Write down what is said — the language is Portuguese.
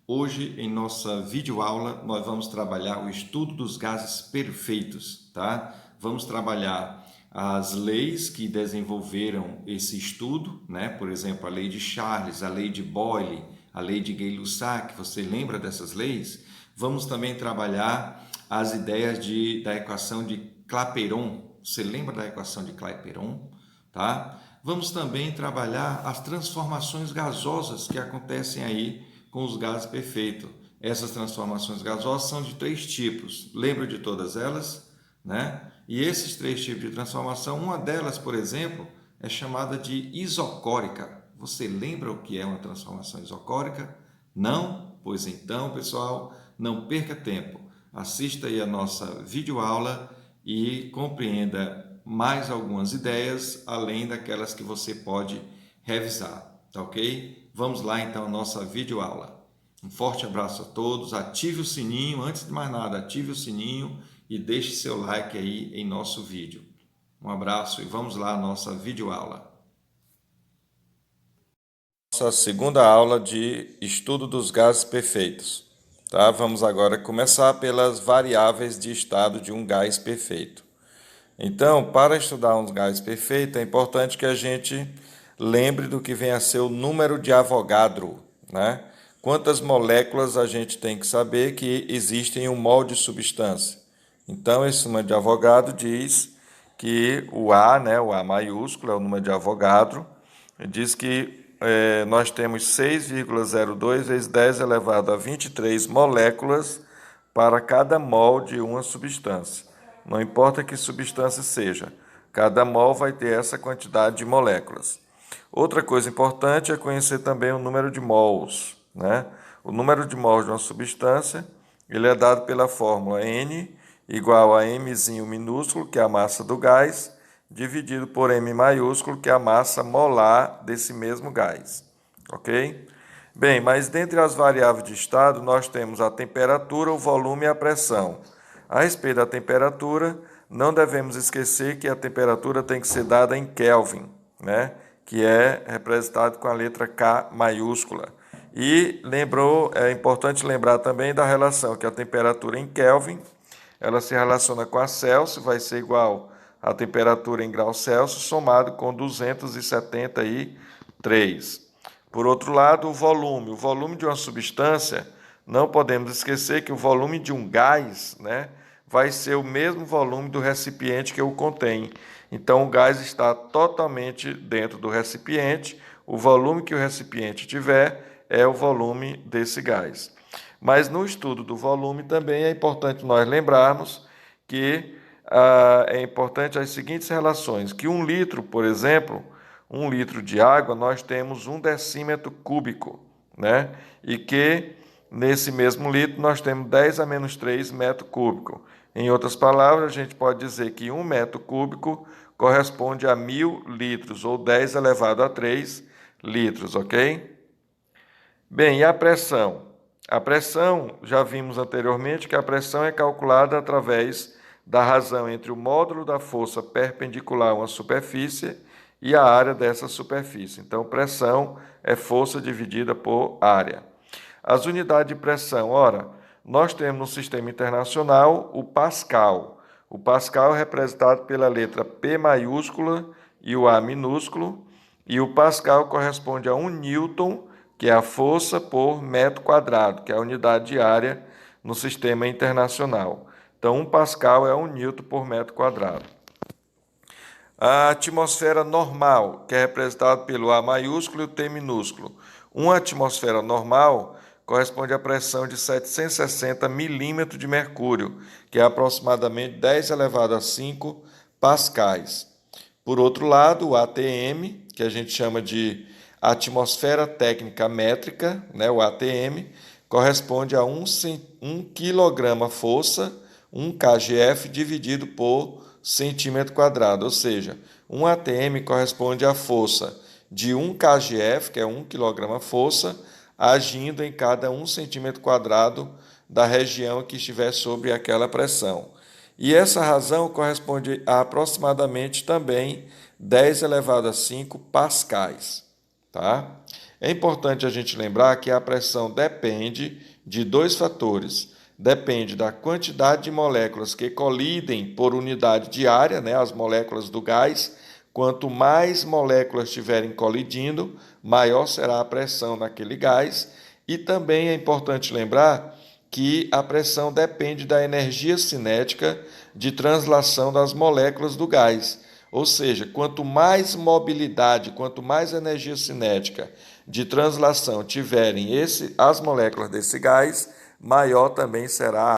Hoje, em nossa videoaula, nós vamos trabalhar o estudo dos gases perfeitos, tá? Vamos trabalhar as leis que desenvolveram esse estudo, né? Por exemplo, a lei de Charles, a lei de Boyle, a lei de Gay-Lussac, você lembra dessas leis? Vamos também trabalhar as ideias da equação de Clapeyron. Você lembra da equação de Clapeyron? Tá? Vamos também trabalhar as transformações gasosas que acontecem aí com os gases perfeitos. Essas transformações gasosas são de três tipos. Lembra de todas elas? Né? E esses três tipos de transformação, uma delas, por exemplo, é chamada de isocórica. Você lembra o que é uma transformação isocórica? Não? Pois então, pessoal, não perca tempo. Assista aí a nossa videoaula e compreenda mais algumas ideias, além daquelas que você pode revisar, tá ok? Vamos lá então a nossa videoaula. Um forte abraço a todos, ative o sininho, antes de mais nada, ative o sininho e deixe seu like aí em nosso vídeo. Um abraço e vamos lá a nossa videoaula. Nossa segunda aula de estudo dos gases perfeitos. Tá? Vamos agora começar pelas variáveis de estado de um gás perfeito. Então, para estudar um gás perfeito, é importante que a gente lembre do que vem a ser o número de Avogadro, né? Quantas moléculas a gente tem que saber que existem em um mol de substância. Então, esse número de Avogadro diz que o A, né, o A maiúsculo, é o número de Avogadro, diz que nós temos 6,02 vezes 10 elevado a 23 moléculas para cada mol de uma substância. Não importa que substância seja, cada mol vai ter essa quantidade de moléculas. Outra coisa importante é conhecer também o número de mols, né? O número de mols de uma substância, ele é dado pela fórmula N igual a mzinho minúsculo, que é a massa do gás, dividido por M maiúsculo, que é a massa molar desse mesmo gás. Ok? Bem, mas dentre as variáveis de estado, nós temos a temperatura, o volume e a pressão. A respeito da temperatura, não devemos esquecer que a temperatura tem que ser dada em Kelvin, né? Que é representado com a letra K maiúscula. E é importante lembrar também da relação que a temperatura em Kelvin, ela se relaciona com a Celsius, vai ser igual a temperatura em graus Celsius somado com 273. Por outro lado, o volume de uma substância, não podemos esquecer que o volume de um gás, né, vai ser o mesmo volume do recipiente que o contém. Então, o gás está totalmente dentro do recipiente, o volume que o recipiente tiver é o volume desse gás. Mas no estudo do volume também é importante nós lembrarmos que é importante as seguintes relações, que 1 litro, por exemplo, 1 litro de água, nós temos 1 decímetro cúbico, né? E que nesse mesmo litro nós temos 10 a menos 3 metro cúbico. Em outras palavras, a gente pode dizer que 1 metro cúbico corresponde a 1000 litros, ou 10 elevado a 3 litros, ok? Bem, e a pressão? A pressão, já vimos anteriormente que a pressão é calculada através da razão entre o módulo da força perpendicular a uma superfície e a área dessa superfície. Então, pressão é força dividida por área. As unidades de pressão, ora, nós temos no sistema internacional o Pascal. O Pascal é representado pela letra P maiúscula e o A minúsculo, e o Pascal corresponde a 1 Newton, que é a força por metro quadrado, que é a unidade de área no sistema internacional. Então, 1 Pascal é 1 Newton por metro quadrado. A atmosfera normal, que é representada pelo A maiúsculo e o T minúsculo. Uma atmosfera normal corresponde à pressão de 760 milímetros de mercúrio, que é aproximadamente 10 elevado a 5 pascais. Por outro lado, o ATM, que a gente chama de atmosfera técnica métrica, né, o ATM, corresponde a 1 kg força, 1 kgf dividido por centímetro quadrado, ou seja, 1 ATM corresponde à força de 1 kgf, que é 1 kg força, agindo em cada 1 centímetro quadrado da região que estiver sobre aquela pressão. E essa razão corresponde a aproximadamente também 10 elevado a 5 pascais. Tá? É importante a gente lembrar que a pressão depende de dois fatores. Depende da quantidade de moléculas que colidem por unidade de área, né, as moléculas do gás. Quanto mais moléculas estiverem colidindo, maior será a pressão naquele gás. E também é importante lembrar que a pressão depende da energia cinética de translação das moléculas do gás. Ou seja, quanto mais mobilidade, quanto mais energia cinética de translação tiverem as moléculas desse gás, maior também será